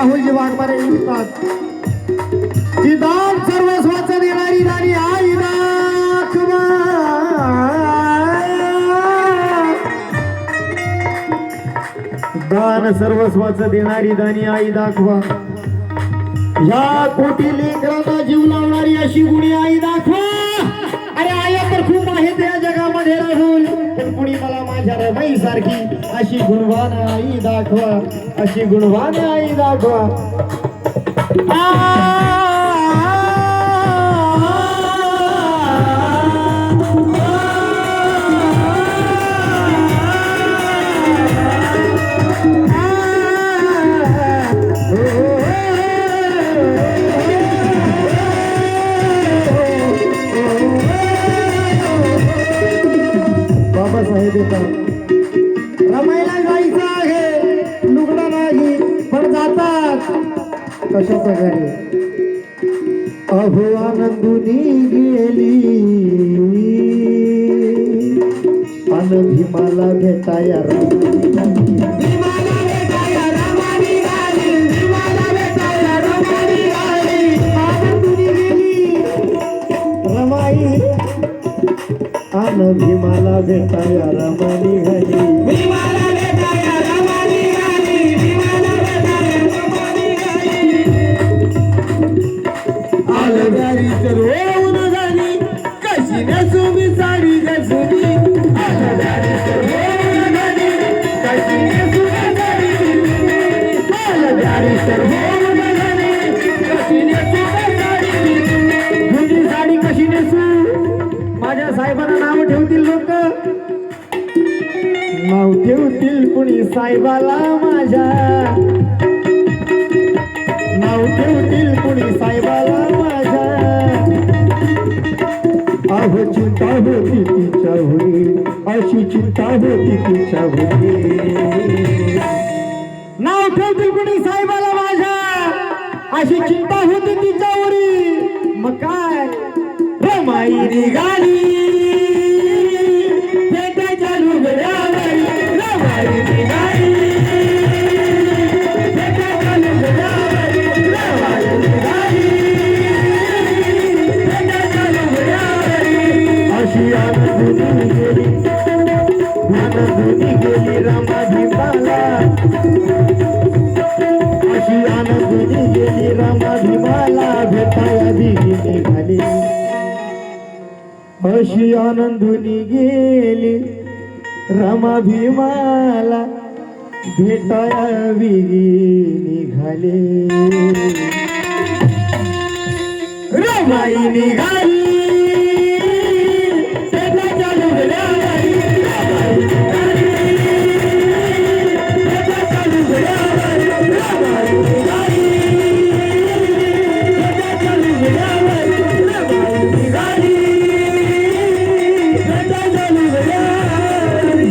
राहुलजी वाघमारे लिहितात की दान सर्वस्वाचं देणारी राणी आई दाखवा, दान सर्वस्वाचं देणारी दानी आई दाखवा, या कोटी लेकरांना जीव लावणारी अशी गुणी आई दाखवा. अरे आया तर खूप आहेत या जगामध्ये राहुल, पण कुणी मला माझ्या रमाई सारखी अशी गुणवान आई दाखवा, अशी गुणवान आई दाखवा. बाबासाहेब येतात, रमायला जायचं आहे, लुगडा नाही पण जातात कशा प्रकारे. अहो आनंदुनी गेली अन भीमाला भेटाया रमाई, अन भीमाला भेटाया रमानी घाली, रोवून झाली कशी नेसू मी साडी गसुनी, कशी नेसू तुझी साडी कशी नेसू. माझ्या साहेबांना नाव ठेवतील लोक, नाव ठेवतील कुणी साहेबाला माझ्या, नाव ठेवतील कुणी साहेबाला माझ्या. अहो चिंता होती तिच्यावरी, अशी चिंता होती तिच्यावरी, नाव ठेवतील कुणी साहेबाला माझ्या, अशी चिंता होती तिच्यावरी. मग काय रमाई निघाली भेटायच्या लुगड्यावरी, रमाई निघाली भेटायच्या लुगड्यावरी, रमाई निघाली भेटायच्या लुगड्यावरी. अशी आनंदुनी गेली, आनंदुनी गेली रमा भीमाला, अशी आनंदुनी गेली रमा भीमाला भेटाया दिली निघाली, अशी आनंदुनी गेली रमा भीमाला भेटाया विगी निघाली, रमाई निघाली भेटायच्या लुगड्यावरी, रमाई निघाली भेटायच्या लुगड्यावरी, रमाई निघाली भेटायच्या लुगड्यावरी, रमाई निघाली भेटायच्या लुगड्यावरी.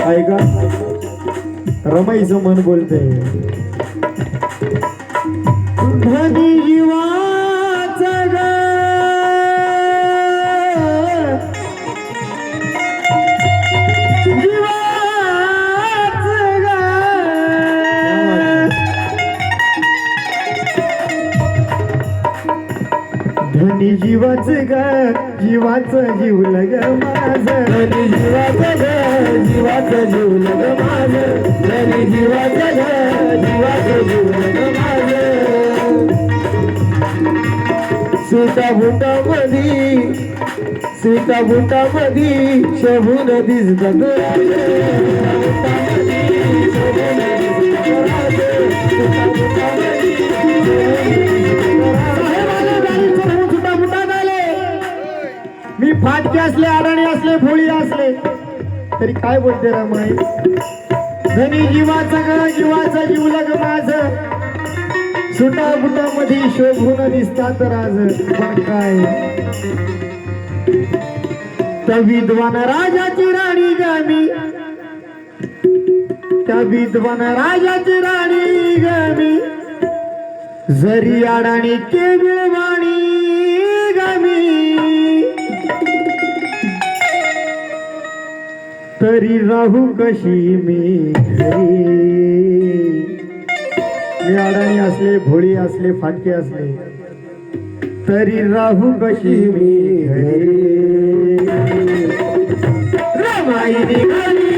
ऐका रमाईचं मन बोलतंय, धनी जीवाचं ग जीवाचं ग, धनी जीवाचं ग जीवाचं जीवलं ग माझं, धनी जीवाचं ग जीवाचं जीवलं ग माझं, धनी जीवाचं ग जीवाचं जीवलं ग माझं. सीताबुटामधी शोभून दिसतात राजे, फाटके असले अडाणी असले भोळी असले तरी काय बोलते रमाई धनी जीवाचा ग जीवाचा जीवला ग माझ सुटा बुटा मध्ये शोभून दिसतात राज पण काय त्या विद्वान राजाची राणी गामी त्या विद्वान राजाची राणी गामी जरी अडाणी केविळ वाणी गामी तरी राहू कशी मी घरी मी अडाणी असले भोळी असले फाटके असले तरी राहू कशी मी घरी रमाई निघाली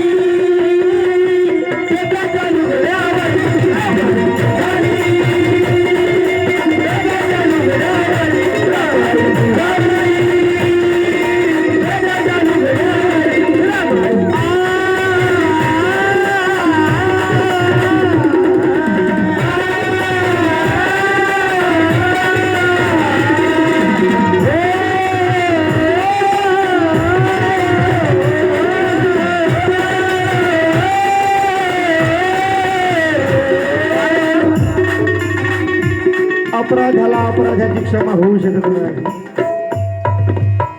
अपराध्याला अपराध्याची क्षमा होऊ शकत नाही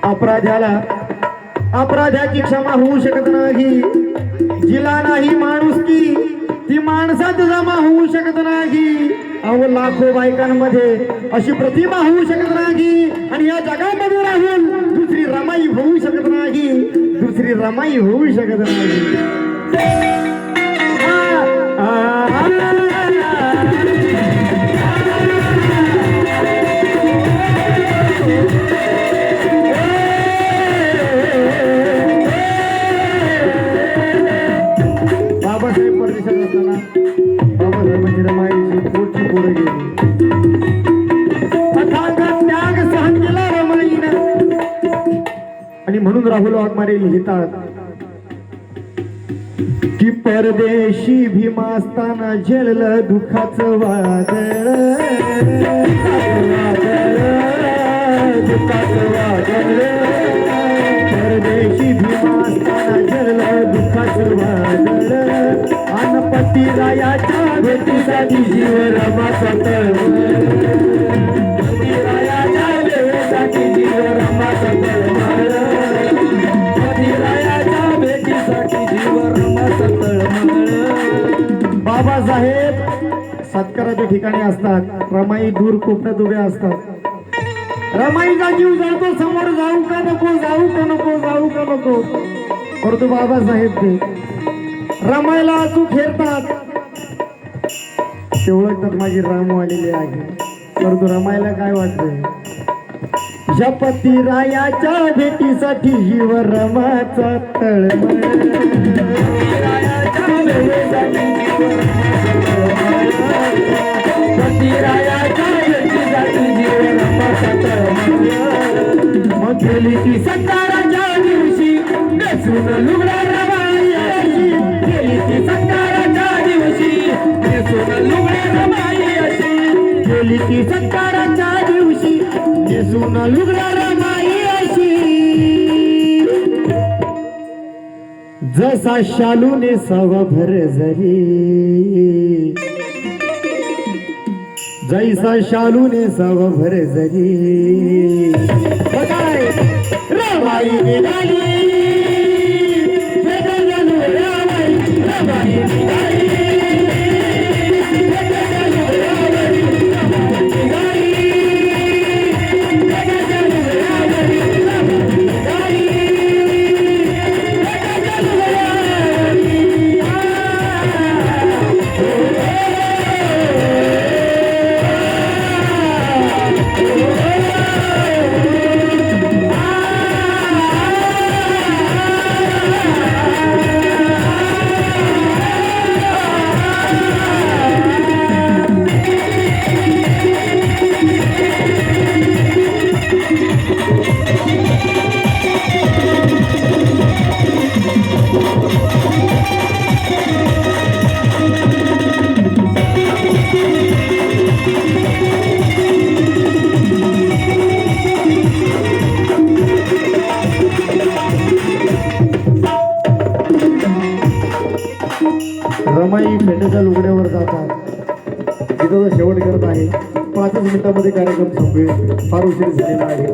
अपराध्याला अपराध्याची क्षमा होऊ शकत नाही जिला नाही माणुसकी ती माणसात जमा होऊ शकत नाही अहो लाखो बायकांमध्ये अशी प्रतिमा होऊ शकत नाही आणि या जगामध्ये राहून दुसरी रमाई होऊ शकत नाही दुसरी रमाई होऊ शकत नाही बाबासाहेब परदेशात असताना बाबासाहेबांची रमाईची पोटची पोरं गेली अथांग त्याग सहन केला रमाईनं आणि म्हणून राहुल वाघमारे लिहितात की परदेशी भीमा असताना झेललं दुःखाचं वादळ परदेशी भीमा असताना झेललं दुःखाचं वादळ अन पतिरायाच्या भेटीसाठी जीव रमाचा तळमळ पतिरायाच्या भेटीसाठी जीव रमाचा तळमळ पतिरायाच्या भेटीसाठी जीव रमाचा तळमळ बाबासाहेब सत्काराच्या ठिकाणी असतात रमाई दूर कोपऱ्यात उभ्या असतात रमाईचा जीव जातो समोर जाऊ का नको जाऊ का नको जाऊ का नको परंतु बाबासाहेब ते रमाईला आसू खेळतात तेवढं तर माझी राम आलेली आहे परंतु रमाईला काय वाटतंय या पतिरायाच्या भेटीसाठी जीव रमाचा तळमळ पतिरायाच्या भेटीसाठी जीव रमाचा तळमळ मग गेली ती सत्काराच्या दिवशी नेसून लुगडा रमाई अशी गेली ती सत्काराच्या दिवशी नेसून लुगडा रमाई अशी गेली ती सत्काराच्या दिवशी नेसून लुगडा रमाई अशी जसा शालूने सवा भर जरी जैसा शालूने सवा भर जरी बघाय रमाई निघाली रमाई निघाली रमाई फेट्याच्या लुगड्यावर जातात गीताचा शेवट करत आहे. 5 मिनिटांमध्ये कार्यक्रम संपेल. फार उशीर झालेला आहे.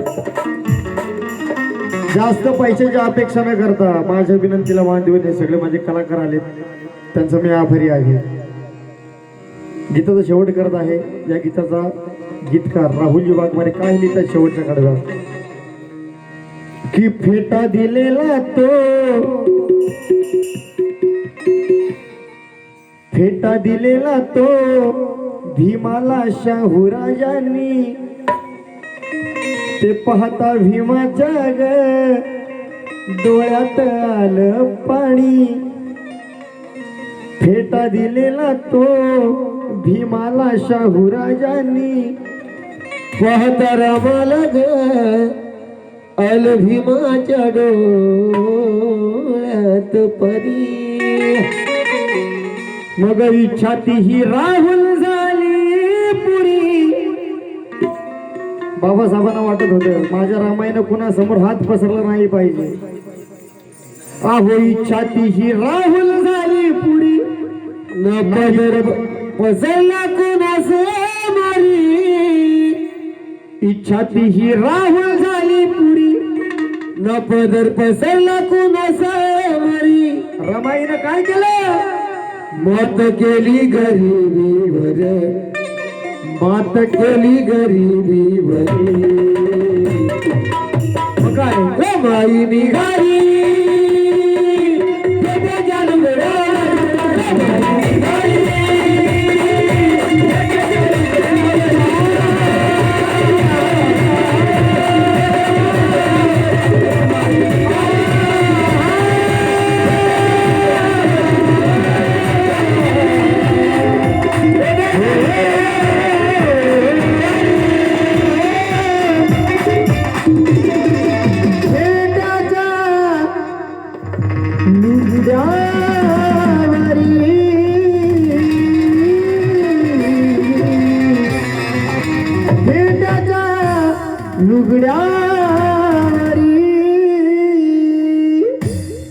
जास्त पैशाची अपेक्षा न करता माझ्या विनंतीला मान देऊन हे सगळे माझे कलाकार आलेत, त्यांचा मी आभारी आहे. गीताचा शेवट करत आहे. या गीताचा गीतकार राहुलजी वाघमारे काय लिहितात शेवटच्या कडव्यात की फेटा दिलेला तो, फेटा दिलेला तो भीमाला शाहूराजांनी, ते पाहता भीमाच्या ग डोळ्यात आलं पाणी. फेटा दिलेला तो भीमाला शाहूराजांनी, पाहता रामाला ग आलं भीमाच्या डोळ्यात पाणी. मग इच्छा तीही राहुल झाली पुरी. बाबासाहेबांना वाटत होतं माझ्या रामायण कुणासमोर हात पसरला नाही पाहिजे. अहो इच्छा तीही राहुल झाली पुरी, न पदर पसरला कुणासमोरी. इच्छा तीही राहुल झाली पुरी, न पदर पसरला कुणासमोरी. रमाईनं काय केलं? मात केली गरिबीवर, मात केली गरिबीवर. काय रमाई निघा